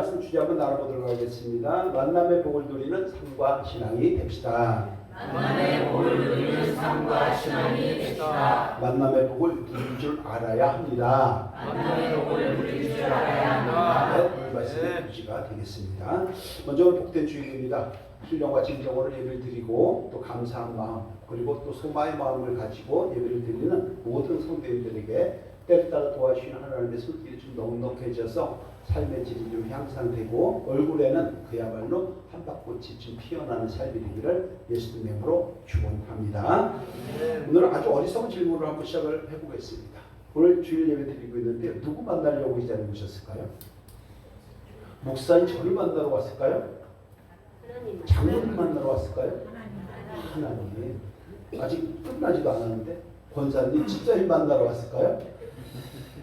말씀 주제 한번 나눠보도록 하겠습니다. 만남의 복을 누리는 삶과 신앙이 됩시다. 만남의 복을 누리는 삶과 신앙이 됩시다. 만남의 복을 누릴 줄 알아야 합니다. 만남의 복을 누릴 줄 알아야 합니다. 네, 오늘 말씀의 주제가 되겠습니다. 먼저 오늘 복된 주일입니다. 신령과 진정으로 예배를 드리고 또 감사한 마음 그리고 또 소마의 마음을 가지고 예배를 드리는 모든 성도님들에게 때에 따라 도와주시는 하나님의 손길이 좀 넉넉해져서 삶의 질이 좀 향상되고 얼굴에는 그야말로 한박꽃이 좀 피어나는 삶이 되기를 예수님 이름으로 축원합니다. 오늘 아주 어리석은 질문을 한번 시작을 해보겠습니다. 오늘 주일 예배 드리고 있는데 누구 만나려고 이 자리에 오셨을까요? 목사님 저를 만나러 왔을까요? 장로님 만나러 왔을까요? 하나님. 아직 끝나지도 않았는데 권사님 집사님 만나러 왔을까요?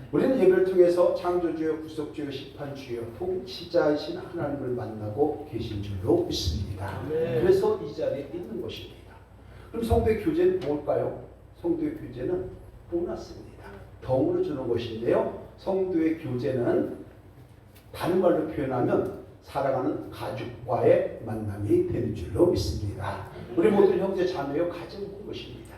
우리는 예배를 통해서 창조주여 구속주여 심판주여 통치자이신 하나님을 만나고 계신 줄로 믿습니다. 그래서 이 자리에 있는 것입니다. 그럼 성도의 교제는 뭘까요? 성도의 교제는 보너스입니다. 덤으로 주는 것인데요. 성도의 교제는 다른 말로 표현하면 살아가는 가족과의 만남이 되는 줄로 믿습니다. 우리 모든 형제 자매여 가정인 것입니다.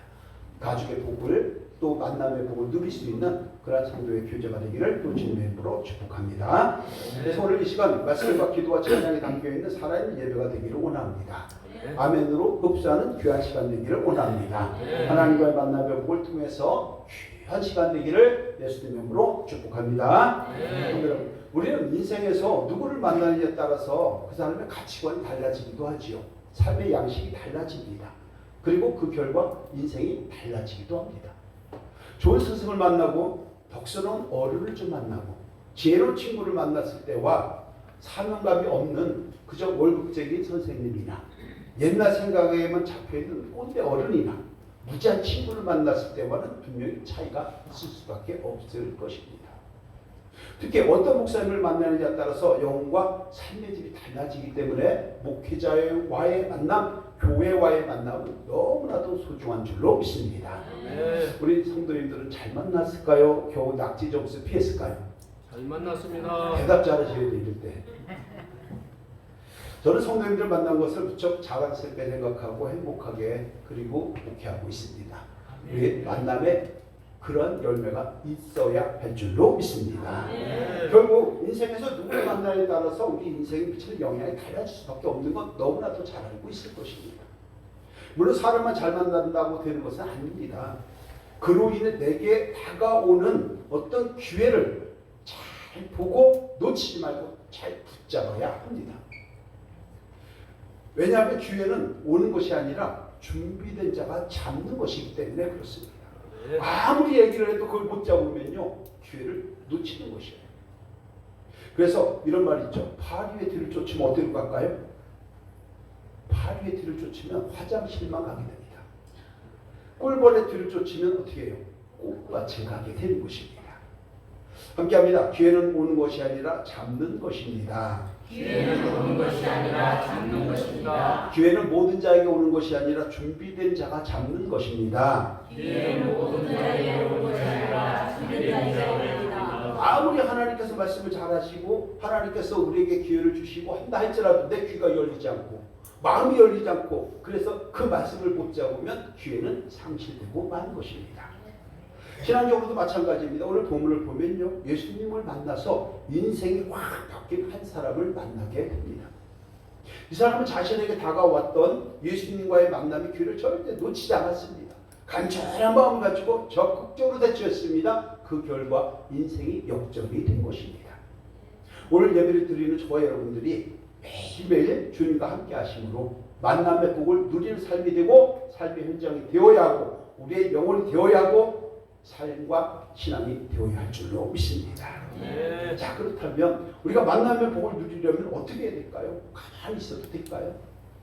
가족의 복을 또 만남의 복을 누릴 수 있는 그런 성도의 교제가 되기를 또 주님의 이름으로 축복합니다. 그래서 오늘 이 시간 말씀과 기도와 찬양이 담겨있는 살아있는 예배가 되기를 원합니다. 아멘으로 흡수하는 귀한 시간 되기를 원합니다. 하나님과의 만남의 복을 통해서 귀한 시간 되기를 예수님의 이름으로 축복합니다. 여러분, 우리는 인생에서 누구를 만나느냐에 따라서 그 사람의 가치관이 달라지기도 하지요. 삶의 양식이 달라집니다. 그리고 그 결과 인생이 달라지기도 합니다. 좋은 스승을 만나고 덕스러운 어른을 좀 만나고 지혜로운 친구를 만났을 때와 사명감이 없는 그저 월급쟁이 선생님이나 옛날 생각에만 잡혀있는 꼰대 어른이나 무지한 친구를 만났을 때와는 분명히 차이가 있을 수밖에 없을 것입니다. 특히 어떤 목사님을 만나느냐에 따라서 영혼과 삶의 질이 달라지기 때문에 목회자와의 만남, 교회와의 만남은 너무나도 소중한 줄로 믿습니다. 우리 성도님들은 잘 만났을까요? 겨우 낙지 점수 피했을까요? 잘 만났습니다. 대답 잘하셔야 돼 이럴 때. 저는 성도님들 만난 것을 무척 자랑스럽게 생각하고 행복하게 그리고 목회하고 있습니다. 우리 만남에 그런 열매가 있어야 할 줄로 믿습니다. 결국 인생에서 누구를 만나에 따라서 우리 인생에 미치는 영향이 달라질 수밖에 없는 건 너무나도 잘 알고 있을 것입니다. 물론 사람만 잘 만난다고 되는 것은 아닙니다. 그로 인해 내게 다가오는 어떤 기회를 잘 보고 놓치지 말고 잘 붙잡아야 합니다. 왜냐하면 기회는 오는 것이 아니라 준비된 자가 잡는 것이기 때문에 그렇습니다. 아무리 얘기를 해도 그걸 못 잡으면요 기회를 놓치는 것이에요. 그래서 이런 말이 있죠. 파리의 뒤를 쫓으면 어디로 갈까요? 파리의 뒤를 쫓으면 화장실만 가게 됩니다. 꿀벌의 뒤를 쫓으면 어떻게 해요? 꽃밭에 가게 되는 것입니다. 함께합니다. 기회는 오는 것이 아니라 잡는 것입니다. 기회는 오는 것이 아니라 잡는 것입니다. 기회는 모든 자에게 오는 것이 아니라 준비된 자가 잡는 것입니다. 기회는 모든 자에게 오는 것이 아니라 준비된 자에게 옵니다. 아무리 하나님께서 말씀을 잘하시고 하나님께서 우리에게 기회를 주시고 한다 할지라도 내 귀가 열리지 않고 마음이 열리지 않고 그래서 그 말씀을 못 잡으면 기회는 상실되고 마는 것입니다. 신앙적으로도 마찬가지입니다. 오늘 본문을 보면요 예수님을 만나서 인생이 확 바뀐 한 사람을 만나게 됩니다. 이 사람은 자신에게 다가왔던 예수님과의 만남의 기회를 절대 놓치지 않았습니다. 간절한 마음을 가지고 적극적으로 대처했습니다. 그 결과 인생이 역전이 된 것입니다. 오늘 예배를 드리는 저와 여러분들이 매일매일 주님과 함께 하심으로 만남의 복을 누리는 삶이 되고 삶의 현장이 되어야 하고 우리의 영혼이 되어야 하고 삶과 신앙이 되어야 할 줄로 믿습니다. 자 그렇다면 우리가 만남의 복을 누리려면 어떻게 해야 될까요? 가만히 있어도 될까요?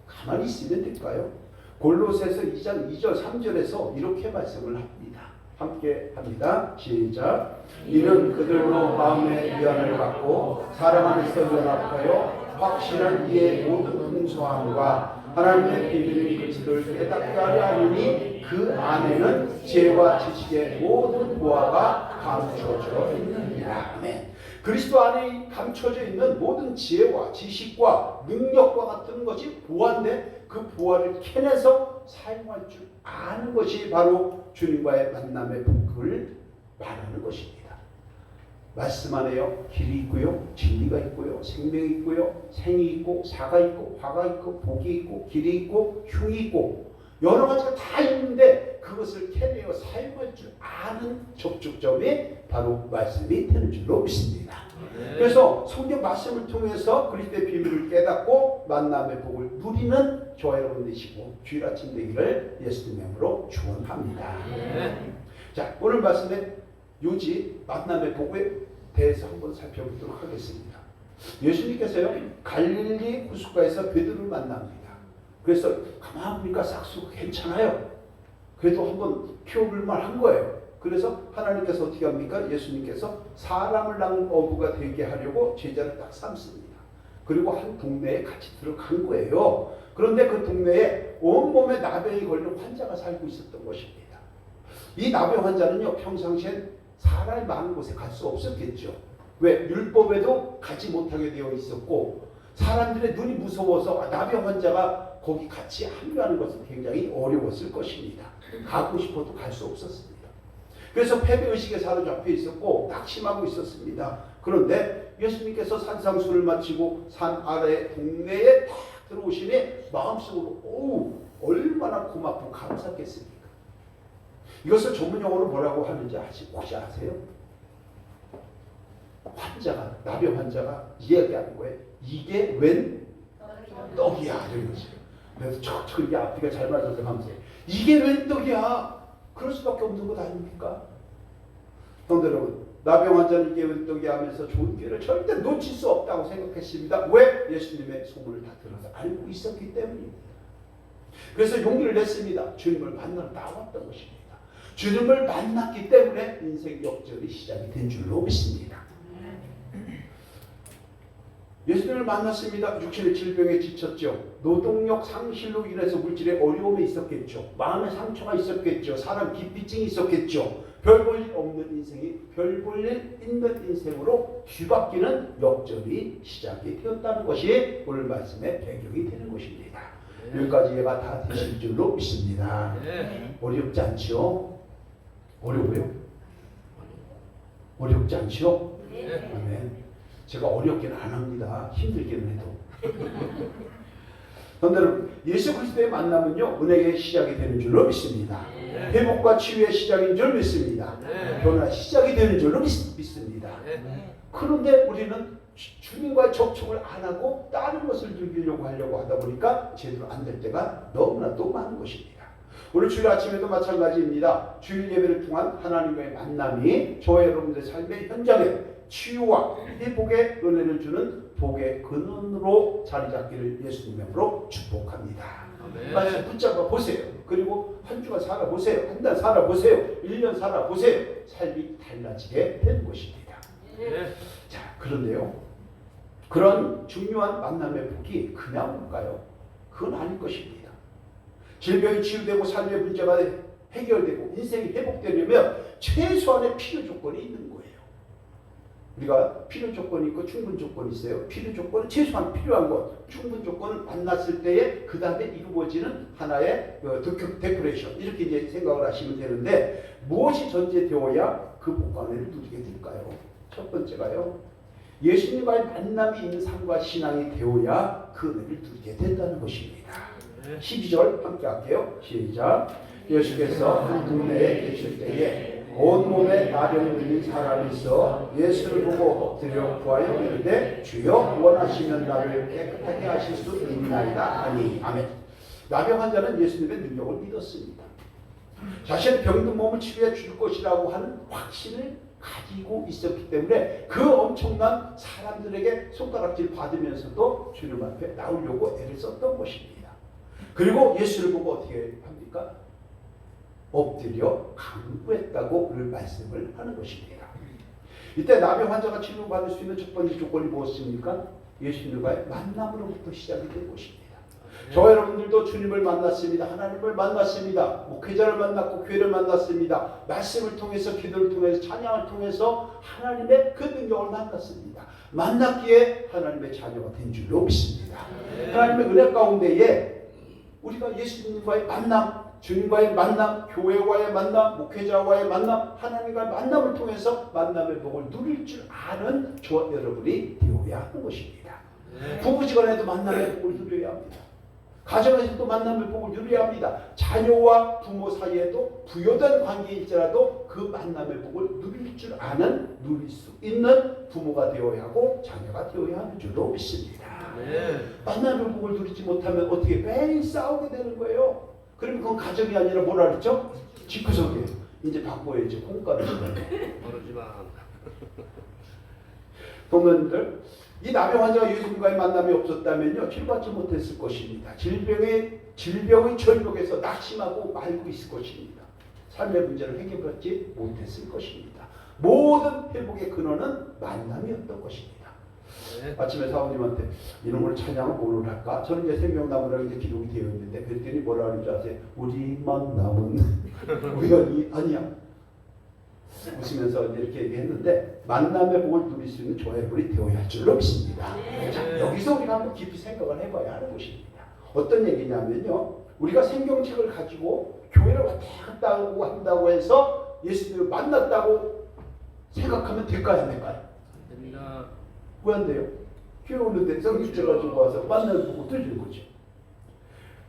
가만히 있으면 될까요? 골로새서 2장 2절 3절에서 이렇게 말씀을 합니다. 함께 합니다. 시작. 이는 그들로 마음의 위안을 갖고 사랑 안에서 연합하여 확실한 이의 모든 풍성함과 하나님의 비밀인 그들을 깨닫게 하려 하느니 그 안에는 지혜와 지식의 모든 보화가 감추어져 있느니라. 아멘. 그리스도 안에 감춰져 있는 모든 지혜와 지식과 능력과 같은 것이 보화인데 그 보화를 캐내서 사용할 줄 아는 것이 바로 주님과의 만남의 복을 말하는 것입니다. 말씀 안에요. 길이 있고요. 진리가 있고요. 생명이 있고요. 생이 있고 사가 있고 화가 있고 복이 있고 길이 있고 흉이 있고 여러 가지가 다 있는데 그것을 캐내어 사용할 줄 아는 접촉점이 바로 말씀이 되는 줄로 믿습니다. 그래서 성경 말씀을 통해서 그리스도의 비밀을 깨닫고 만남의 복을 누리는 저와 여러분 되시고 주일 아침 되기를 예수님 이름으로 축원합니다. 자, 오늘 말씀의 요지 만남의 복에 대해서 한번 살펴보도록 하겠습니다. 예수님께서요 갈릴리 호숫가에서 베드로를 만납니다. 그래서 가만 보니까 싹수가 괜찮아요. 그래도 한번 키워볼만 한 거예요. 그래서 하나님께서 어떻게 합니까? 예수님께서 사람을 낳은 어부가 되게 하려고 제자를 딱 삼습니다. 그리고 한 동네에 같이 들어간 거예요. 그런데 그 동네에 온몸에 나병이 걸린 환자가 살고 있었던 것입니다. 이 나병 환자는요 평상시엔 사람이 많은 곳에 갈 수 없었겠죠. 왜? 율법에도 가지 못하게 되어 있었고 사람들의 눈이 무서워서 나병 환자가 거기 같이 합류하는 것은 굉장히 어려웠을 것입니다. 가고 싶어도 갈 수 없었습니다. 그래서 패배의식에 사로잡혀 있었고 낙심하고 있었습니다. 그런데 예수님께서 산상수를 마치고 산 아래 동네에 딱 들어오시니 마음속으로 오우 얼마나 고맙고 감사했겠습니까? 이것을 전문용어로 뭐라고 하는지 혹시 아세요? 환자가 나병 환자가 이야기하는 거예요. 이게 웬 떡이야 이런 거죠. 그래서 척척 이게 앞뒤가 잘 맞아서 감사해요. 이게 웬 떡이야? 그럴 수밖에 없는 것 아닙니까? 성도 여러분, 나병 환자는 이게 웬 떡이야 하면서 좋은 기회를 절대 놓칠 수 없다고 생각했습니다. 왜? 예수님의 소문을 다 들어서 알고 있었기 때문입니다. 그래서 용기를 냈습니다. 주님을 만나러 나왔던 것입니다. 주님을 만났기 때문에 인생 역전이 시작이 된 줄로 믿습니다. 예수님을 만났습니다. 육신의 질병에 지쳤죠. 노동력 상실로 인해서 물질의 어려움이 있었겠죠. 마음의 상처가 있었겠죠. 사람 기피증이 있었겠죠. 별 볼 일 없는 인생이 별 볼 일 있는 인생으로 뒤바뀌는 역전이 시작이 되었다는 것이 오늘 말씀의 배경이 되는 것입니다. 여기까지 이해가 다 되실 줄로 믿습니다. 어렵지 않지요? 어려워요? 어렵지 않지요? 아멘. 제가 어렵게는 안 합니다. 힘들게는 해도. 여러분, 예수 그리스도의 만남은요 은혜의 시작이 되는 줄로 믿습니다. 회복과 치유의 시작인 줄 믿습니다. 변화 시작이 되는 줄로 믿습니다. 그런데 우리는 주님과의 접촉을 안 하고 다른 것을 즐기려고 하려고 하다 보니까 제대로 안 될 때가 너무나도 많은 것입니다. 오늘 주일 아침에도 마찬가지입니다. 주일 예배를 통한 하나님과의 만남이 저와 여러분들의 삶의 현장에 치유와 회복의 은혜를 주는 복의 근원으로 자리 잡기를 예수님으로 축복합니다. 말씀 붙잡아 보세요. 그리고 한 주간 살아보세요. 한 달 살아보세요. 1년 살아보세요. 삶이 달라지게 되는 것입니다. 자, 그런데요. 그런 중요한 만남의 복이 그냥 올까요? 그건 아닐 것입니다. 질병이 치유되고 삶의 문제가 해결되고 인생이 회복되려면 최소한의 필요 조건이 있는 거예요. 우리가 필요 조건이 있고 충분 조건이 있어요. 필요 조건은 최소한 필요한 것, 충분 조건은 만났을 때에 그 다음에 이루어지는 하나의 데코레이션 이렇게 이제 생각을 하시면 되는데 무엇이 전제되어야 그 복관을 누리게 될까요? 첫 번째가요. 예수님과의 만남이 있는 삶과 신앙이 되어야 그 은혜를 누리게 된다는 것입니다. 12절 함께 할게요. 시작. 예수께서 한 동네에 계실 때에 온몸에 나병 들린 사람이 있어 예수를 보고 엎드려 구하여 이르되 주여 원하시면 나를 깨끗하게 하실 수 있나이다 하니. 아멘. 나병 환자는 예수님의 능력을 믿었습니다. 자신의 병든 몸을 치료해 줄 것이라고 하는 확신을 가지고 있었기 때문에 그 엄청난 사람들에게 손가락질 받으면서도 주님 앞에 나오려고 애를 썼던 것입니다. 그리고 예수를 보고 어떻게 합니까? 엎드려 간구했다고 오늘 말씀을 하는 것입니다. 이때 나병 환자가 치료받을 수 있는 첫 번째 조건이 무엇입니까? 예수님과의 만남으로부터 시작이 된 것입니다. 저와 여러분들도 주님을 만났습니다. 하나님을 만났습니다. 목회자를 만났고 교회를 만났습니다. 말씀을 통해서 기도를 통해서 찬양을 통해서 하나님의 그 능력을 만났습니다. 만났기에 하나님의 자녀가 된 줄로 믿습니다. 하나님의 은혜 가운데에 우리가 예수님과의 만남, 주님과의 만남, 교회와의 만남, 목회자와의 만남, 하나님과의 만남을 통해서 만남의 복을 누릴 줄 아는 저와 여러분이 되어야 하는 것입니다. 부부지간에도 만남의 복을 누려야 합니다. 가정에서도 만남의 복을 누려야 합니다. 자녀와 부모 사이에도 부여된 관계일지라도 그 만남의 복을 누릴 줄 아는, 누릴 수 있는 부모가 되어야 하고 자녀가 되어야 하는 줄로 믿습니다. 만남의 복을 누리지 못하면 어떻게 매일 싸우게 되는 거예요. 그러면 그건 가정이 아니라 뭐라 그랬죠? 집구석이에요. 이제 바꿔야지. 콩가루 동문들, 이 나병 환자가 예수님과의 만남이 없었다면요 치료받지 못했을 것입니다. 질병의 절벽에서 낙심하고 말고 있을 것입니다. 삶의 문제를 해결받지 못했을 것입니다. 모든 회복의 근원은 만남이었던 것입니다. 아침에 사모님한테 이런 걸 찬양을 뭘로 할까? 저는 이제 생명나무라고 이제 기록이 되어 있는데 그랬더니 뭐라 하는지 아세요? 우리 만남은 우연이 아니야. 웃으면서 이렇게 얘기했는데 만남의 복을 누릴 수 있는 저와 여러분이 되어야 할 줄로 믿습니다. 자, 여기서 우리가 한번 깊이 생각을 해봐야 하는 것입니다. 어떤 얘기냐면요. 우리가 생명책을 가지고 교회를 왔다 갔다 하고 한다고 해서 예수님을 만났다고 생각하면 될까요? 안 될까요? 됩니다. 왜 안 돼요? 교회 오는데 성경책 가지고 와서 만남을 보고 들리는 거죠.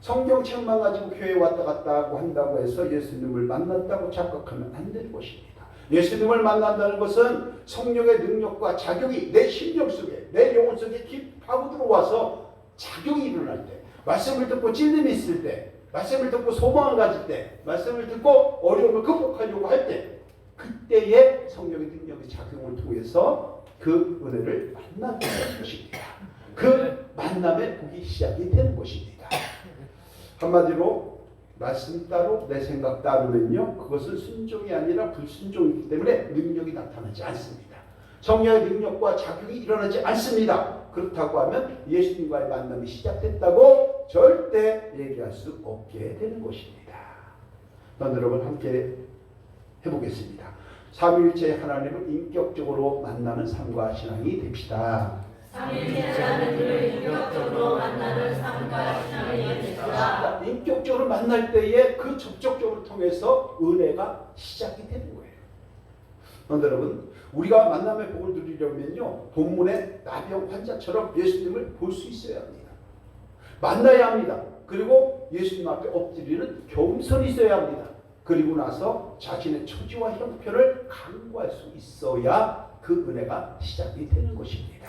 성경책만 가지고 교회에 왔다 갔다 하고 한다고 해서 예수님을 만났다고 착각하면 안 되는 것입니다. 예수님을 만난다는 것은 성령의 능력과 작용이 내 심령 속에, 내 영혼 속에 깊이 파고 들어와서 작용이 일어날 때, 말씀을 듣고 찔림이 있을 때, 말씀을 듣고 소망을 가질 때, 말씀을 듣고 어려움을 극복하려고 할 때, 그때의 성령의 능력의 작용을 통해서 그 은혜를 만나게 되는 것입니다. 그 만남의 복이 시작이 되는 것입니다. 한마디로 말씀 따로 내 생각 따르면요 그것은 순종이 아니라 불순종이기 때문에 능력이 나타나지 않습니다. 성령의 능력과 작용이 일어나지 않습니다. 그렇다고 하면 예수님과의 만남이 시작됐다고 절대 얘기할 수 없게 되는 것입니다. 여러분 함께 해보겠습니다. 삼위일체 하나님을 인격적으로 만나는 삶과 신앙이 됩시다. 삼위일체 하나님을 인격적으로 만나는 삶과 신앙이 됩시다. 인격적으로 만날 때에 그 접촉점을 통해서 은혜가 시작이 되는 거예요. 여러분, 우리가 만남의 복을 누리려면요 본문의 나병 환자처럼 예수님을 볼 수 있어야 합니다. 만나야 합니다. 그리고 예수님 앞에 엎드리는 겸손이 있어야 합니다. 그리고 나서 자신의 처지와 형편을 간구할 수 있어야 그 은혜가 시작이 되는 것입니다.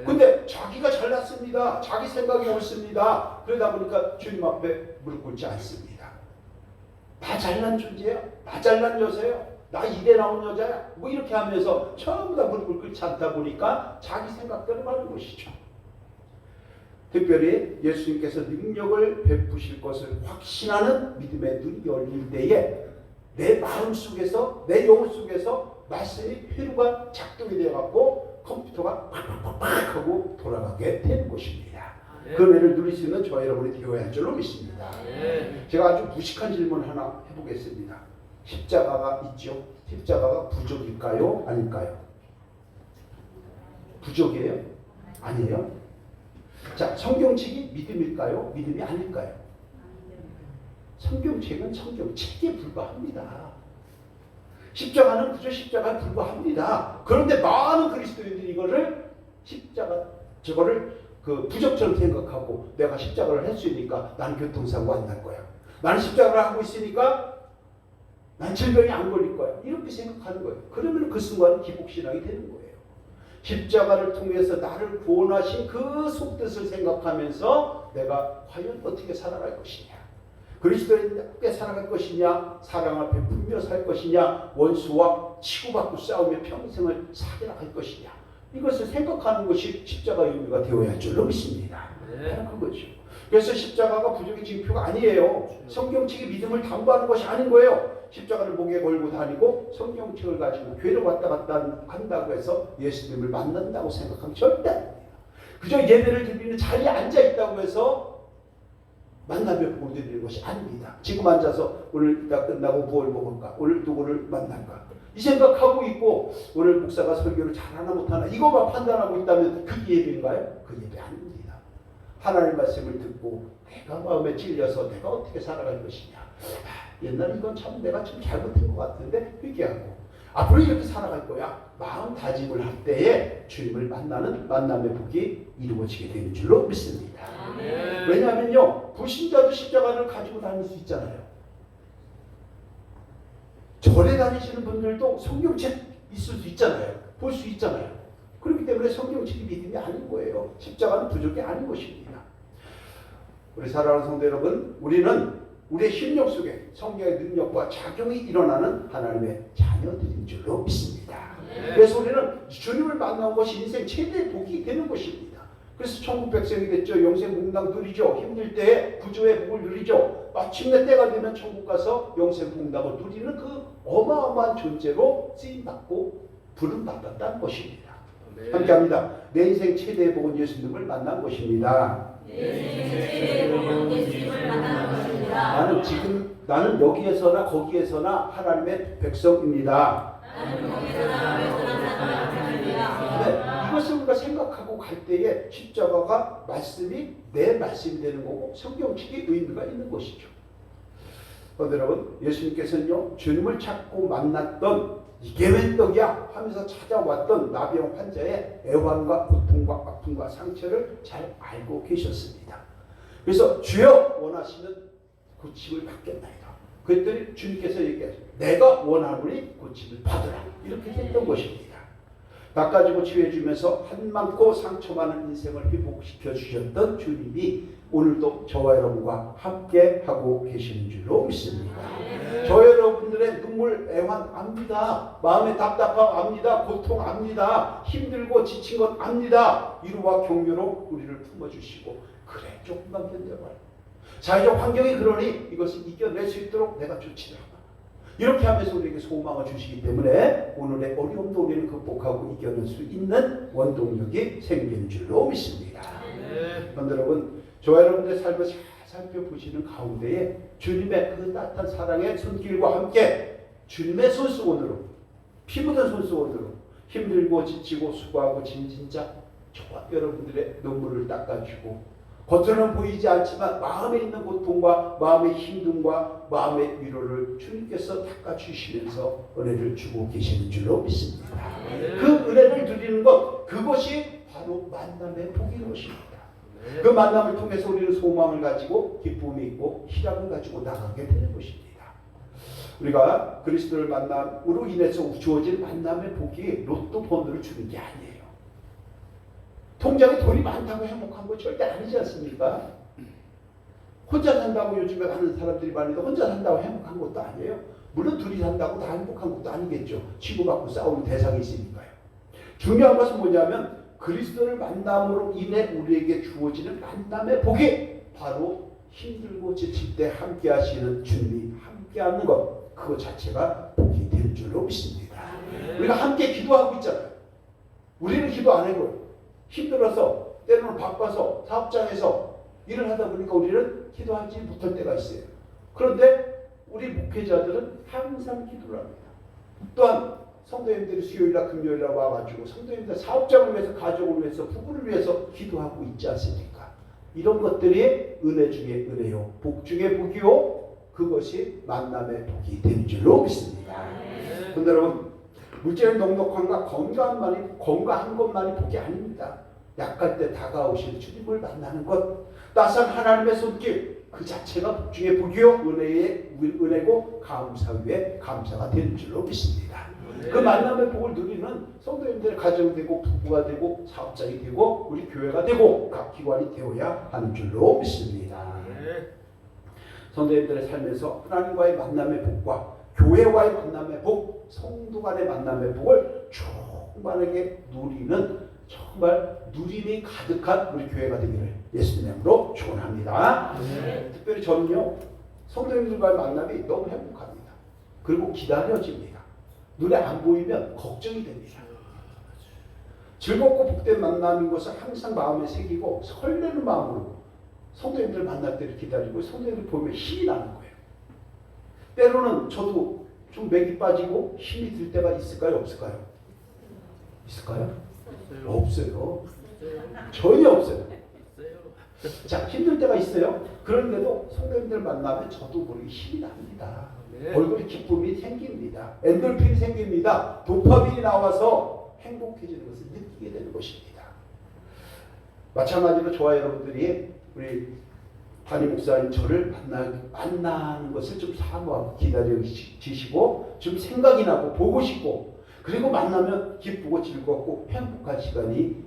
근데 자기가 잘났습니다. 자기 생각이 옳습니다. 그러다 보니까 주님 앞에 무릎 꿇지 않습니다. 나 잘난 존재야. 나 잘난 여자야. 나 이래 나온 여자야. 뭐 이렇게 하면서 전부 다 무릎을 꿇지 않다 보니까 자기 생각대로 가는 것이죠. 특별히 예수님께서 능력을 베푸실 것을 확신하는 믿음의 눈이 열릴 때에 내 마음 속에서, 내 영혼 속에서 말씀이 회로가 작동이 되어갖고 컴퓨터가 팍팍팍 하고 돌아가게 되는 것입니다. 그 은혜를 누릴 수 있는 저와 여러분이 되어야 할 줄로 믿습니다. 제가 아주 무식한 질문 하나 해보겠습니다. 십자가가 있죠? 십자가가 부족일까요? 아닐까요? 부족이에요? 아니에요? 자, 성경책이 믿음일까요? 믿음이 아닐까요? 성경책은 성경책에 불과합니다. 십자가는 그저 십자가에 불과합니다. 그런데 많은 그리스도인들이 이거를 십자가, 저거를 그 부적처럼 생각하고 내가 십자가를 했으니까 나는 교통사고 안 날 거야. 나는 십자가를 하고 있으니까 난 질병이 안 걸릴 거야. 이렇게 생각하는 거예요. 그러면 그 순간은 기복신앙이 되는 거예요. 십자가를 통해서 나를 구원하신 그 속뜻을 생각하면서 내가 과연 어떻게 살아갈 것이냐. 그리스도인답게 살아갈 것이냐, 사랑을 베풀며 살 것이냐, 원수와 치고받고 싸우며 평생을 살아갈 것이냐. 이것을 생각하는 것이 십자가의 의미가 되어야 할 줄로 믿습니다. 바로 그거죠. 그래서 십자가가 부족의 징표가 아니에요. 성경책이 믿음을 담보하는 것이 아닌 거예요. 십자가를 목에 걸고 다니고 성경책을 가지고 교회를 왔다 갔다 한다고 해서 예수님을 만난다고 생각하면 절대 아닙니다. 그저 예배를 드리는 자리에 앉아 있다고 해서 만남의 복을 드리는 것이 아닙니다. 지금 앉아서 오늘 이따 끝나고 뭘 먹을까? 오늘 누구를 만날까? 이 생각하고 있고 오늘 목사가 설교를 잘하나 못하나 이거만 판단하고 있다면 그게 예배인가요? 그 예배 아닙니다. 하나님의 말씀을 듣고 내가 마음에 찔려서 내가 어떻게 살아갈 것이냐. 옛날에 이건 참 내가 좀 잘못한 것 같은데 회개하고 앞으로 이렇게 살아갈 거야. 마음 다짐을 할 때에 주님을 만나는 만남의 복이 이루어지게 되는 줄로 믿습니다. 왜냐하면요, 불신자도 십자가를 가지고 다닐 수 있잖아요. 절에 다니시는 분들도 성경책 있을 수 있잖아요. 볼 수 있잖아요. 그렇기 때문에 성경책이 믿음이 아닌 거예요. 십자가는 부족이 아닌 것입니다. 우리 사랑하는 성도 여러분, 우리는 우리의 심령 속에 성령의 능력과 작용이 일어나는 하나님의 자녀들인 줄로 믿습니다. 그래서 우리는 주님을 만난 것이 인생 최대의 복이 되는 것입니다. 그래서 천국 백성이 됐죠. 영생 복락 누리죠. 힘들 때에 구조의 복을 누리죠. 마침내 때가 되면 천국 가서 영생 복락을 누리는 그 어마어마한 존재로 쓰임받고 부름받았다는 것입니다. 함께합니다. 내 인생 최대의 복은 예수님을 만난 것입니다. 나는 여기에서나 거기에서나 하나님의 백성입니다. 네, 이것을 우리가 생각하고 갈 때에 십자가가 말씀이 내 말씀이 되는 거고 성경책이 의미가 있는 것이죠. 여러분, 예수님께서는요, 주님을 찾고 만났던 이게 웬 떡이야 하면서 찾아왔던 나병 환자의 애환과 고통과 아픔과 상처를 잘 알고 계셨습니다. 그래서 주여 원하시는 고침을 받겠나이다. 그랬더니 주님께서 얘기하셨어요. 내가 원하노니 고침을 받으라. 이렇게 했던 것입니다. 닦아주고 치유해주면서 한 많고 상처 많은 인생을 회복시켜 주셨던 주님이 오늘도 저와 여러분과 함께 하고 계시는 줄로 믿습니다. 저 여러분들의 눈물 애환 압니다. 마음의 답답함 압니다. 고통 압니다. 힘들고 지친 것 압니다. 위로와 격려로 우리를 품어주시고 그래 조금만 견뎌봐요. 사회적 환경이 그러니 이것을 이겨낼 수 있도록 내가 조치를 하라. 이렇게 하면서 우리에게 소망을 주시기 때문에 오늘의 어려움도 우리는 극복하고 이겨낼 수 있는 원동력이 생기는 줄로 믿습니다. 그런데 여러분, 저와 여러분들의 삶을 잘 살펴보시는 가운데에 주님의 그 따뜻한 사랑의 손길과 함께 주님의 손수건으로 피 묻은 손수건으로 힘들고 지치고 수고하고 진짜 저와 여러분들의 눈물을 닦아주고 겉으로는 보이지 않지만 마음에 있는 고통과 마음의 힘듦과 마음의 위로를 주님께서 닦아주시면서 은혜를 주고 계시는 줄로 믿습니다. 그 은혜를 누리는 것, 그것이 바로 만남의 복인 것입니다. 그 만남을 통해서 우리는 소망을 가지고 기쁨이 있고 희락을 가지고 나가게 되는 것입니다. 우리가 그리스도를 만남으로 인해서 주어진 만남의 복이 로또 번호를 주는 게 아니에요. 통장에 돈이 많다고 행복한 거 절대 아니지 않습니까? 혼자 산다고 요즘에 하는 사람들이 많은데 혼자 산다고 행복한 것도 아니에요. 물론 둘이 산다고 다 행복한 것도 아니겠죠. 치고받고 싸우는 대상이 있으니까요. 중요한 것은 뭐냐면 그리스도를 만남으로 인해 우리에게 주어지는 만남의 복이 바로 힘들고 지칠 때 함께 하시는 주님이 함께 하는 것, 그것 자체가 복이 되는 줄로 믿습니다. 우리가 함께 기도하고 있잖아요. 우리는 기도 안 해요. 힘들어서 때로는 바빠서 사업장에서 일을 하다 보니까 우리는 기도하지 못할 때가 있어요. 그런데 우리 목회자들은 항상 기도를 합니다. 또한 성도님들이 수요일날 금요일날 와가지고 성도님들 사업장을 위해서 가족을 위해서 부부를 위해서 기도하고 있지 않습니까? 이런 것들이 은혜 중에 은혜요 복 중에 복이요 그것이 만남의 복이 되는 줄로 믿습니다. 그런데 여러분, 물질의 넉넉함과 건강한 것만이 복이 아닙니다. 약할 때 다가오실 주님을 만나는 것, 따스한 하나님의 손길, 그 자체가 복 중에 복이요 은혜고 감사 위에 감사가 되는 줄로 믿습니다. 그 만남의 복을 누리는 성도님들의 가정이 되고 부부가 되고 사업장이 되고 우리 교회가 되고 각 기관이 되어야 하는 줄로 믿습니다. 성도님들의 삶에서 하나님과의 만남의 복과 교회와의 만남의 복, 성도 간의 만남의 복을 충만하게 누리는 정말 누림이 가득한 우리 교회가 되기를 예수님의 이름으로 축원합니다. 특별히 저는요, 성도님들과의 만남이 너무 행복합니다. 그리고 기다려집니다. 눈에 안 보이면 걱정이 됩니다. 즐겁고 복된 만남인 것을 항상 마음에 새기고 설레는 마음으로 성도님들 만날 때를 기다리고 성도님들 보면 힘이 나는 거예요. 때로는 저도 좀 맥이 빠지고 힘이 들 때가 있을까요? 없을까요? 있을까요? 없어요. 전혀 없어요. 자, 힘들 때가 있어요. 그런데도 성도님들 만나면 저도 모르게 힘이 납니다. 얼굴에 기쁨이 생깁니다. 엔돌핀이 생깁니다. 도파민이 나와서 행복해지는 것을 느끼게 되는 것입니다. 마찬가지로 저와 여러분들이 우리 담임 목사님 저를 만나는 것을 좀 사모하고 기다려지시고 좀 생각이 나고 보고 싶고 그리고 만나면 기쁘고 즐겁고 행복한 시간이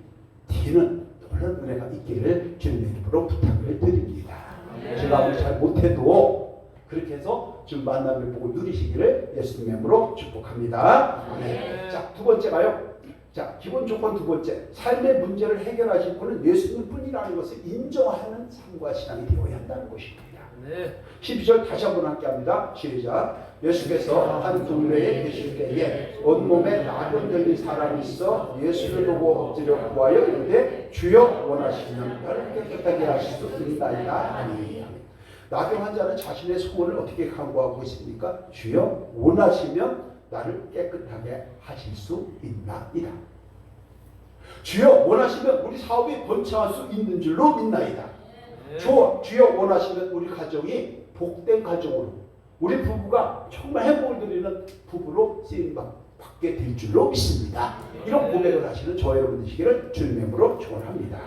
되는 그런 은혜가 있기를 주님의 이름으로 부탁을 드립니다. 제가 아무리 잘 못해도 그렇게 해서 좀 만남을 보고 누리시기를 예수님의 이름으로 축복합니다. 네. 자, 두 번째가요. 자, 기본 조건 두 번째. 삶의 문제를 해결하실 분은 예수님 뿐이라는 것을 인정하는 삶과 신앙이 되어야 한다는 것입니다. 네. 12절 다시 한번 함께 합니다. 시작. 예수께서 한 동네에 계실 때에 온몸에 나병 들린 사람이 있어 예수를 보고 엎드려 구하여 이르되 주여 원하시면 나를 깨끗하게 하실 수 있나이다 하니. 나병 환자는 자신의 소원을 어떻게 간구하고 있습니까? 주여 원하시면 나를 깨끗하게 하실 수 있나이다. 주여 원하시면 우리 사업이 번창할 수 있는 줄로 믿나이다. 주여 원하시면 우리 가정이 복된 가정으로 우리 부부가 정말 행복을 누리는 부부로 쓰임받게 될 줄로 믿습니다. 이런 고백을 하시는 저와 여러분 되시기를 주님의 이름으로 축원합니다.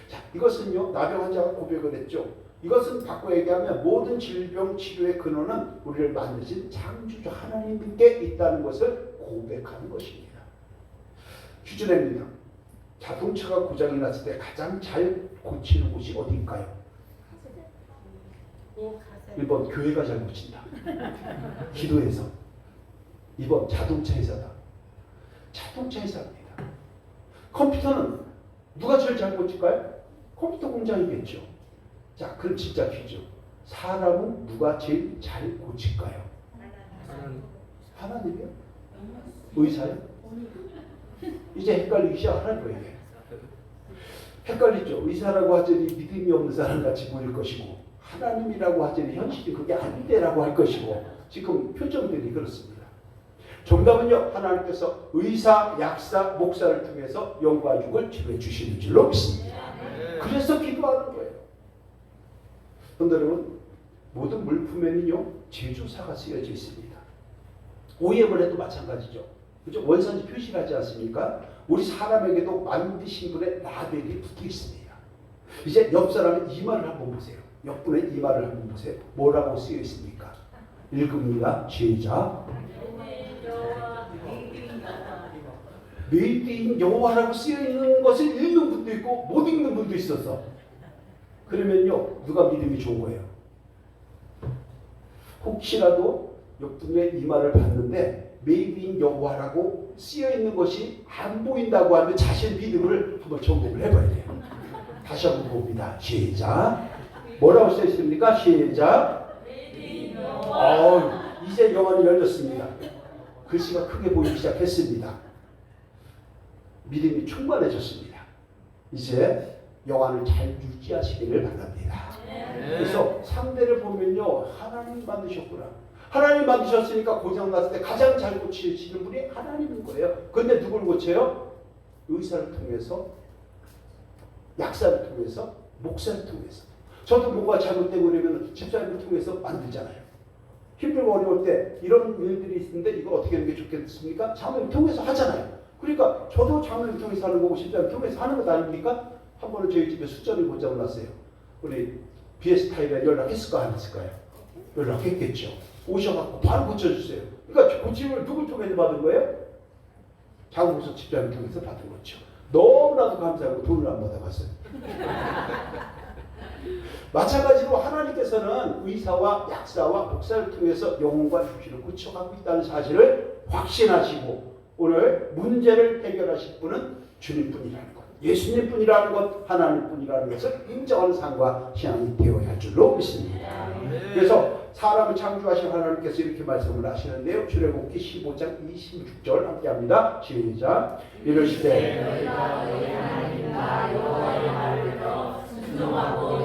자, 이것은요 나병 환자가 고백을 했죠. 이것은 바꿔 얘기하면 모든 질병 치료의 근원은 우리를 만드신 창조주 하나님께 있다는 것을 고백하는 것입니다. 퀴즈 냅니다. 자동차가 고장이 났을 때 가장 잘 고치는 곳이 어디일까요? 1번 교회가 잘 고친다. 기도해서. 2번 자동차 회사다. 자동차 회사입니다. 컴퓨터는 누가 제일 잘 고칠까요? 컴퓨터 공장이겠죠. 자, 그럼 진짜 퀴즈. 사람은 누가 제일 잘 고칠까요? 하나님이요? 의사요? 이제 헷갈리기 시작하는 거예요. 헷갈리죠. 의사라고 하더니 믿음이 없는 사람 같이 보일 것이고 하나님이라고 하더니 현실이 그게 아닌데라고 할 것이고 지금 표정들이 그렇습니다. 정답은요. 하나님께서 의사, 약사, 목사를 통해서 영과 육을 치료해 주시는 줄로 믿습니다. 그래서 기도하는 거예요. 그런데 여러분 모든 물품에는요. 제조사가 쓰여져 있습니다. OEM을 해도 마찬가지죠. 그죠? 원산지 표시를 하지 않습니까? 우리 사람에게도 만드신 분의 라벨이 붙어 있습니다. 이제 옆 사람의 이마를 한번 보세요. 옆분의 이마를 한번 보세요. 뭐라고 쓰여 있습니까? 읽습니다. 시작. 메이드 인 여호와라고 쓰여 있는 것을 읽는 분도 있고 못 읽는 분도 있어서 그러면요 누가 믿음이 좋은 거예요? 혹시라도 옆분의 이마를 봤는데 메이드 인 여호와라고 쓰여 있는 것이 안 보인다고 하면 자신 믿음을 한번 점검을 해봐야 돼요. 다시 한번 봅니다. 시작. 뭐라고 쓰여 있습니까? 시작. 이제 영안이 열렸습니다. 글씨가 크게 보이기 시작했습니다. 믿음이 충만해졌습니다. 이제 영안을 잘 유지하시기를 바랍니다. 그래서 상대를 보면요 하나님 만드셨구나. 하나님 만드셨으니까 고장났을 때 가장 잘 고치시는 분이 하나님인 거예요. 근데 누굴 고쳐요? 의사를 통해서, 약사를 통해서, 목사를 통해서. 저도 뭐가 잘못되고 그러면 집사님을 통해서 만들잖아요. 힘들고 어려울 때 이런 일들이 있는데 이거 어떻게 하는 게 좋겠습니까? 장로님 통해서 하잖아요. 그러니까 저도 장로님 통해서 하는 거고 집사님 통해서 하는 것 아닙니까? 한 번은 저희 집에 수전이 고장났어요. 우리 BS타일에 연락했을까 안 했을까요? 연락했겠죠. 오셔갖고 바로 고쳐주세요. 그러니까 고침을 누굴 통해서 받은 거예요? 장로님 집사님 통해서 받은 거죠. 너무나도 감사하고 돈을 안 받아갔어요. 마찬가지로 하나님께서는 의사와 약사와 목사를 통해서 영혼과 육신을 고쳐가고 있다는 사실을 확신하시고 오늘 문제를 해결하실 분은 주님뿐이라는 것, 예수님뿐이라는 것, 하나님뿐이라는 것을 인정하는 삶과 신앙이 되어야 할 줄로 믿습니다. 그래서 사람을 창조하신 하나님께서 이렇게 말씀을 하시는데요. 출애굽기 15장 26절 함께합니다. 시작. 이르시되 너희가 너희 하나님과 여호와의 말을 들어 순종하고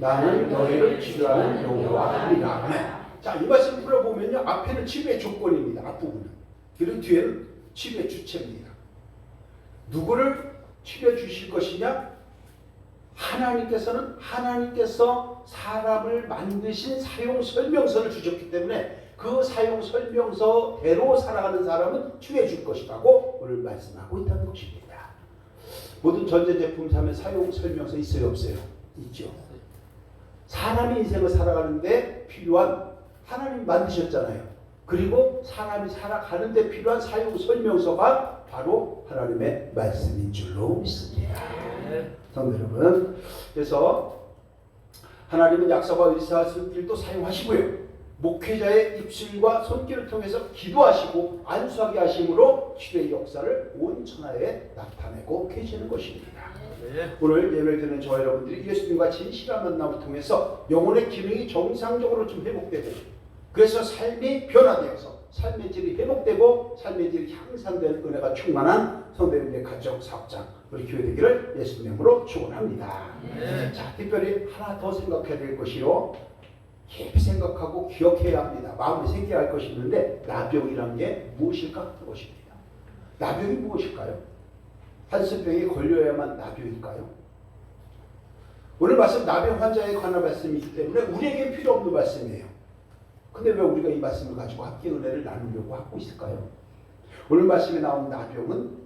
나는 너희를 치료하는 여호와니라. 아멘. 자, 이 말씀 풀어보면요, 앞에는 치료의 조건입니다. 앞부분은. 그리고 뒤에는 치료의 주체입니다. 누구를 치료해 주실 것이냐? 하나님께서 사람을 만드신 사용 설명서를 주셨기 때문에 그 사용 설명서대로 살아가는 사람은 치료해 줄 것이라고 오늘 말씀하고 있다는 것입니다. 모든 전자제품 사면 사용 설명서 있어요, 없어요? 있죠. 사람이 인생을 살아가는데 필요한, 하나님이 만드셨잖아요. 그리고 사람이 살아가는데 필요한 사용 설명서가 바로 하나님의 말씀인 줄로 믿습니다. 성도 여러분, 그래서 하나님은 약사와 의사, 손길도 사용하시고요, 목회자의 입술과 손길을 통해서 기도하시고 안수하게 하심으로 치료의 역사를 온 천하에 나타내고 계시는 것입니다. 오늘 예배를 드리는 저 여러분들이 예수님과 진실한 만남을 통해서 영혼의 기능이 정상적으로 좀 회복되고, 그래서 삶이 변화되어서 삶의 질이 회복되고 삶의 질이 향상되는 은혜가 충만한 성도님들의 가정, 사업장, 우리 교회 되기를 예수 이름으로 축원합니다. 자, 특별히 하나 더 생각해야 될 것이요, 깊이 생각하고 기억해야 합니다. 마음에 새겨야 할 것이 있는데, 나병이란 게 무엇일까 하는 것입니다. 나병이 무엇일까요? 한스병에 걸려야만 나병일까요? 오늘 말씀 나병 환자에 관한 말씀이기 때문에 우리에게 필요 없는 말씀이에요. 근데 왜 우리가 이 말씀을 가지고 함께 은혜를 나누려고 하고 있을까요? 오늘 말씀에 나온 나병은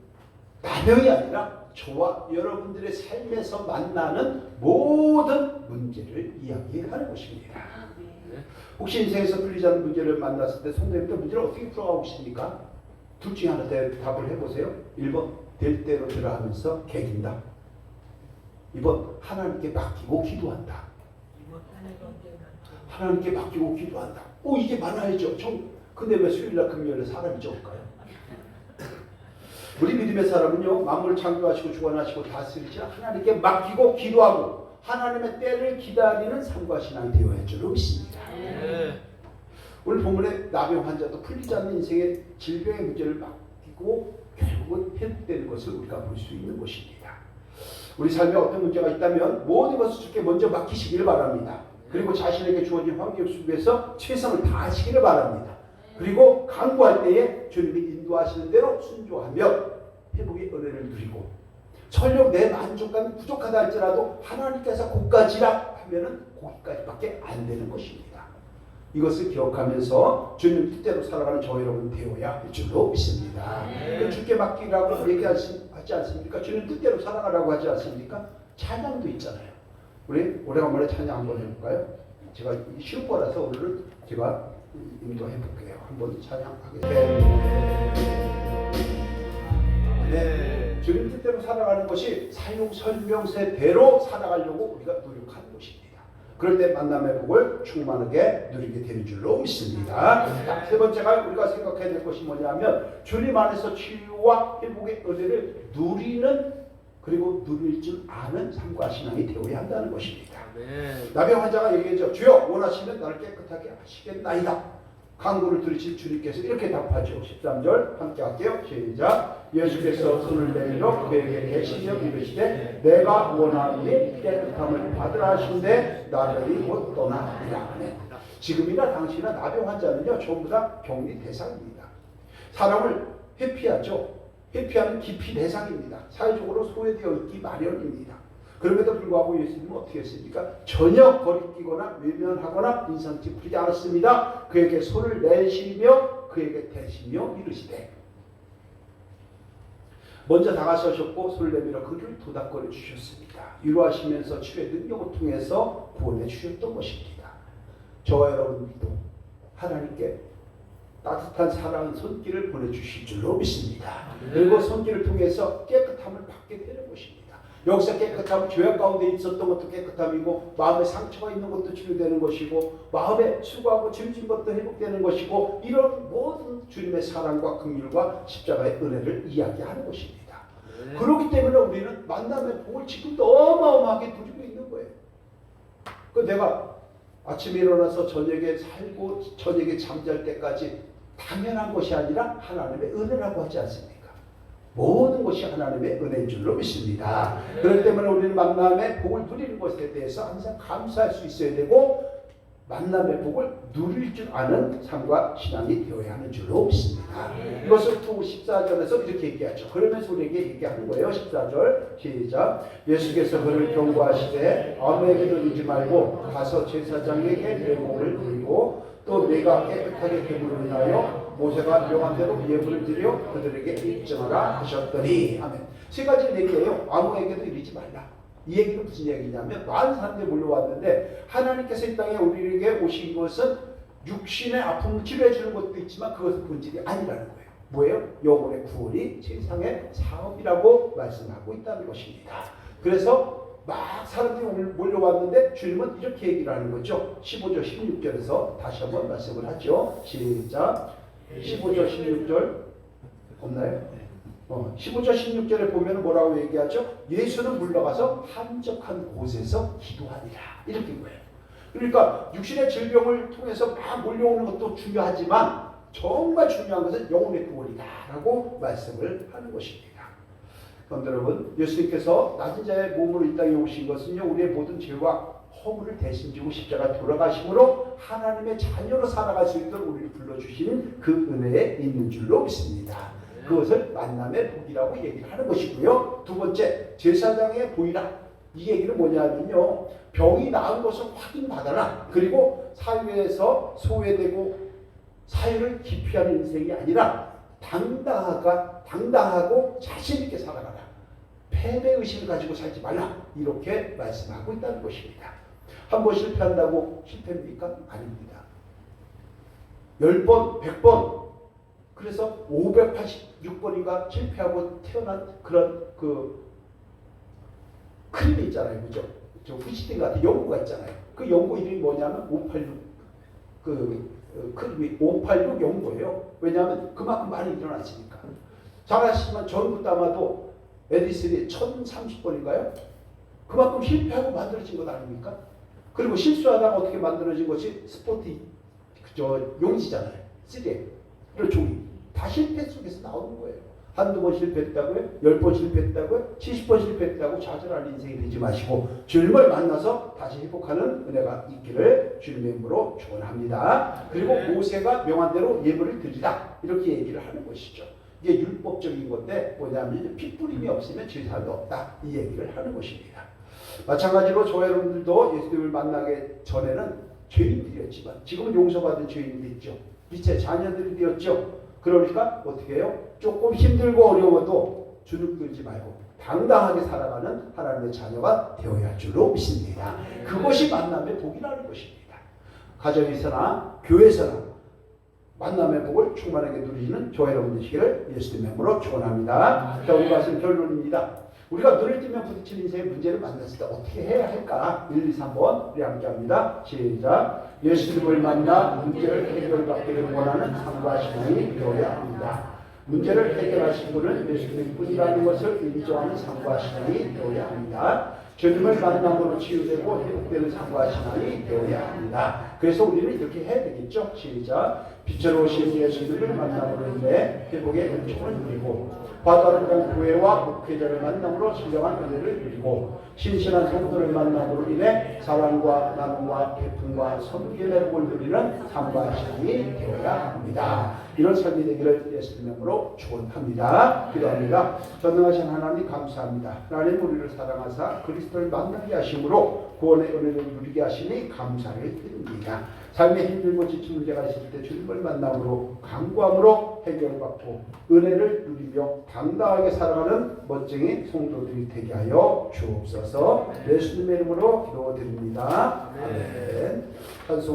나병이 아니라 저와 여러분들의 삶에서 만나는 모든 문제를 이야기하는 것입니다. 혹시 인생에서 풀리지 않는 문제를 만났을 때 성도님들 문제를 어떻게 풀어가고 있습니까? 둘 중에 하나 답을 해보세요. 1번 될 대로 되라 하면서 개긴다. 2번 하나님께 맡기고 기도한다. 하나님께 맡기고 기도한다. 이게 많아야죠. 근데 왜 수요일날 금요일에 사람이 적을까요? 우리 믿음의 사람은요, 만물을 창조하시고 주관하시고 다스리시는 하나님께 맡기고 기도하고 하나님의 때를 기다리는 삶과 신앙이 되어야 할 줄로 믿습니다. 오늘 본문의 나병 환자도 풀리지 않는 인생의 질병의 문제를 맡기고 결국은 회복되는 것을 우리가 볼 수 있는 것입니다. 우리 삶에 어떤 문제가 있다면 모든 것을 주께 먼저 맡기시기를 바랍니다. 그리고 자신에게 주어진 환경 속에서 최선을 다하시기를 바랍니다. 그리고 간구할 때에 주님이 인도하시는 대로 순종하며 회복의 은혜를 누리고, 설령 내 만족감이 부족하다 할지라도 하나님께서 고까지라 하면은 거기까지밖에 안 되는 것입니다. 이것을 기억하면서 주님 뜻대로 살아가는 저 여러분 되어야 할 줄로 믿습니다. 주께 맡기라고 얘기하지 않습니까? 주님 뜻대로 살아가라고 하지 않습니까? 찬양도 있잖아요. 우리 오래간만에 찬양 한번 해볼까요? 제가 쉬운 거라서 오늘은 제가 인도해 볼게요. 한번 찬양하겠습니다. 네, 주님 뜻대로 살아가는 것이 사용 설명서대로 살아가려고 우리가 노력하는 것입니다. 그럴 때 만남의 복을 충만하게 누리게 되는 줄로 믿습니다. 자, 세 번째가 우리가 생각해야 될 것이 뭐냐면, 주님 안에서 치유와 회복의 은혜를 누리는, 그리고 누릴 줄 아는 삶과 신앙이 되어야 한다는 것입니다. 나병 환자가 얘기했죠. 주여 원하시면 나를 깨끗하게 하시겠나이다. 간구를 들으신 주님께서 이렇게 답하죠. 13절 함께 할게요. 시작. 예수께서 손을 내밀어 그에게 계시며 이르시되 내가 원하노니 깨끗함을 받으라 하신대 나병이 곧 떠나리라. 지금이나 당시나 나병 환자는요, 전부 다 격리 대상입니다. 사람을 회피하죠. 회피하는 기피 대상입니다. 사회적으로 소외되어 있기 마련입니다. 그럼에도 불구하고 예수님은 어떻게 했습니까? 전혀 거리끼거나 외면하거나 인상 찌푸리지 않았습니다. 그에게 손을 내쉬며 그에게 대시며 이르시되, 먼저 다가서셨고 손을 내밀어 그를 도닥거려 주셨습니다. 위로하시면서 치유의 능력을 통해서 구원해 주셨던 것입니다. 저와 여러분들도 하나님께 따뜻한 사랑의 손길을 보내주실 줄로 믿습니다. 그리고 손길을 통해서 깨끗함을 받게 되는 것입니다. 여기서 깨끗함은 죄악 가운데 있었던 것도 깨끗함이고, 마음에 상처가 있는 것도 치유되는 것이고, 마음에 수고하고 짐진 것도 회복되는 것이고, 이런 모든 주님의 사랑과 긍휼과 십자가의 은혜를 이야기하는 것입니다. 그렇기 때문에 우리는 만남의 복을 지금도 어마어마하게 누리고 있는 거예요. 내가 아침에 일어나서 저녁에 살고 저녁에 잠잘 때까지 당연한 것이 아니라 하나님의 은혜라고 하지 않습니까? 모든 것이 하나님의 은혜인 줄로 믿습니다. 그렇기 때문에 우리는 만남의 복을 누리는 것에 대해서 항상 감사할 수 있어야 되고 만남의 복을 누릴 줄 아는 삶과 신앙이 되어야 하는 줄로 믿습니다. 이것을 또 14절에서 이렇게 얘기하죠. 그러면서 우리에게 얘기하는 거예요. 14절 시작. 예수께서 그를 경고하시되 아무에게도 이르지 말고 가서 제사장에게 내 몸을 드리고 또 내가 깨끗하게 됨으로 인하여 모세가 명한 대로 예물을 드려 그들에게 입증하라 하셨더니 아멘. 세 가지 얘기예요. 아무에게도 이르지 말라. 이 얘기는 무슨 얘기냐면 많은 사람들이 몰려왔는데 하나님께서 이 땅에 우리에게 오신 것은 육신의 아픔을 치료해 주는 것도 있지만 그것은 본질이 아니라는 거예요. 뭐예요? 영혼의 구원이 세상의 사업이라고 말씀하고 있다는 것입니다. 그래서 막 사람들이 몰려왔는데 주님은 이렇게 얘기를 하는 거죠. 15절 16절에서 다시 한번 말씀을 하죠. 시작. 15절 16절 없나요? 15절 16절에 보면 뭐라고 얘기하죠? 예수는 물러가서 한적한 곳에서 기도하니라 이렇게 거예요. 그러니까 육신의 질병을 통해서 막 몰려오는 것도 중요하지만 정말 중요한 것은 영혼의 구원이다라고 말씀을 하는 것입니다. 그런데 여러분, 예수님께서 낮은 자의 몸으로 이 땅에 오신 것은요, 우리의 모든 죄와 허물을 대신 지고 십자가 돌아가심으로 하나님의 자녀로 살아갈 수 있도록 우리를 불러주시는 그 은혜에 있는 줄로 믿습니다. 그것을 만남의 복이라고 얘기를 하는 것이고요. 두 번째, 제사장의 보이라. 이 얘기는 뭐냐면요, 병이 나은 것을 확인받아라. 그리고 사회에서 소외되고 사회를 기피하는 인생이 아니라 당당하고 자신있게 살아가라. 패배의식을 가지고 살지 말라. 이렇게 말씀하고 있다는 것입니다. 한 번 실패한다고 실패입니까? 아닙니다. 10번, 100번, 그래서 586번인가 실패하고 태어난 그런 크림이 있잖아요. 그죠? 저 후시딘 같은 연구가 있잖아요. 그 연구 이름이 뭐냐면 586 크림이 586 연구예요. 왜냐하면 그만큼 많이 일어났으니까. 잘 아시지만 전부터 아마도 에디슨이 1030번인가요? 그만큼 실패하고 만들어진 것 아닙니까? 그리고 실수하다가 어떻게 만들어진 것이 스포티 용지잖아요. 3M을 종이. 다 실패 속에서 나오는 거예요. 한두 번 실패했다고요? 10번 실패했다고요? 70번 실패했다고 좌절할 인생이 되지 마시고 주님을 만나서 다시 회복하는 은혜가 있기를 주님의 이름으로 축원합니다. 그리고 모세가 명한 대로 예물을 드리라 이렇게 얘기를 하는 것이죠. 이게 율법적인 건데 뭐냐면 핏부림이 없으면 제사도 없다 이 얘기를 하는 것입니다. 마찬가지로 저와 여러분들도 예수님을 만나기 전에는 죄인들이었지만 지금은 용서받은 죄인들이 있죠. 빛의 자녀들이 되었죠. 그러니까 어떻게 해요? 조금 힘들고 어려워도 주눅들지 말고 당당하게 살아가는 하나님의 자녀가 되어야 할 줄로 믿습니다. 그것이 만남의 복이라는 것입니다. 가정에서나 교회에서나 만남의 복을 충만하게 누리는 저와 여러분 되시기를 예수님의 이름으로 축원합니다. 자, 우리 말씀 결론입니다. 우리가 눈을 뜨면 부딪히는 인생의 문제를 만났을 때 어떻게 해야 할까? 1, 2, 3번 우리 함께 합니다. 시작. 예수님을 만나 문제를 해결받기를 원하는 삶과 신앙이 되어야 합니다. 문제를 해결하신 분은 예수님 뿐이라는 것을 인정하는 삶과 신앙이 되어야 합니다. 주님을 만남으로 치유되고 회복되는 삶과 신앙이 되어야 합니다. 그래서 우리는 이렇게 해야 되겠죠. 시작. 빛으로 오신 예수님을 만남으로 인해 회복의 은총을 누리고 바다를 교회와 목회자를 만남으로 신령한 은혜를 누리고 신실한 성도를 만남으로 인해 사랑과 나눔과 베품과 섬김의 복을 누리는 삶과 신앙이 되어야 합니다. 이런 삶이 되기를 예수님의 이름으로 축원합니다. 기도합니다. 전능하신 하나님 감사합니다. 하나님 우리를 사랑하사 그리스도를 만나게 하심으로 구원의 은혜를 누리게 하시니 감사를 드립니다. 삶에 힘들고 지친 문제가 있을 때 주님을 만남으로 간구함으로 해결받고 은혜를 누리며 당당하게 살아가는 멋쟁이 성도들이 되게 하여 주옵소서. 예수님의 이름으로 기도드립니다. 아멘. 찬송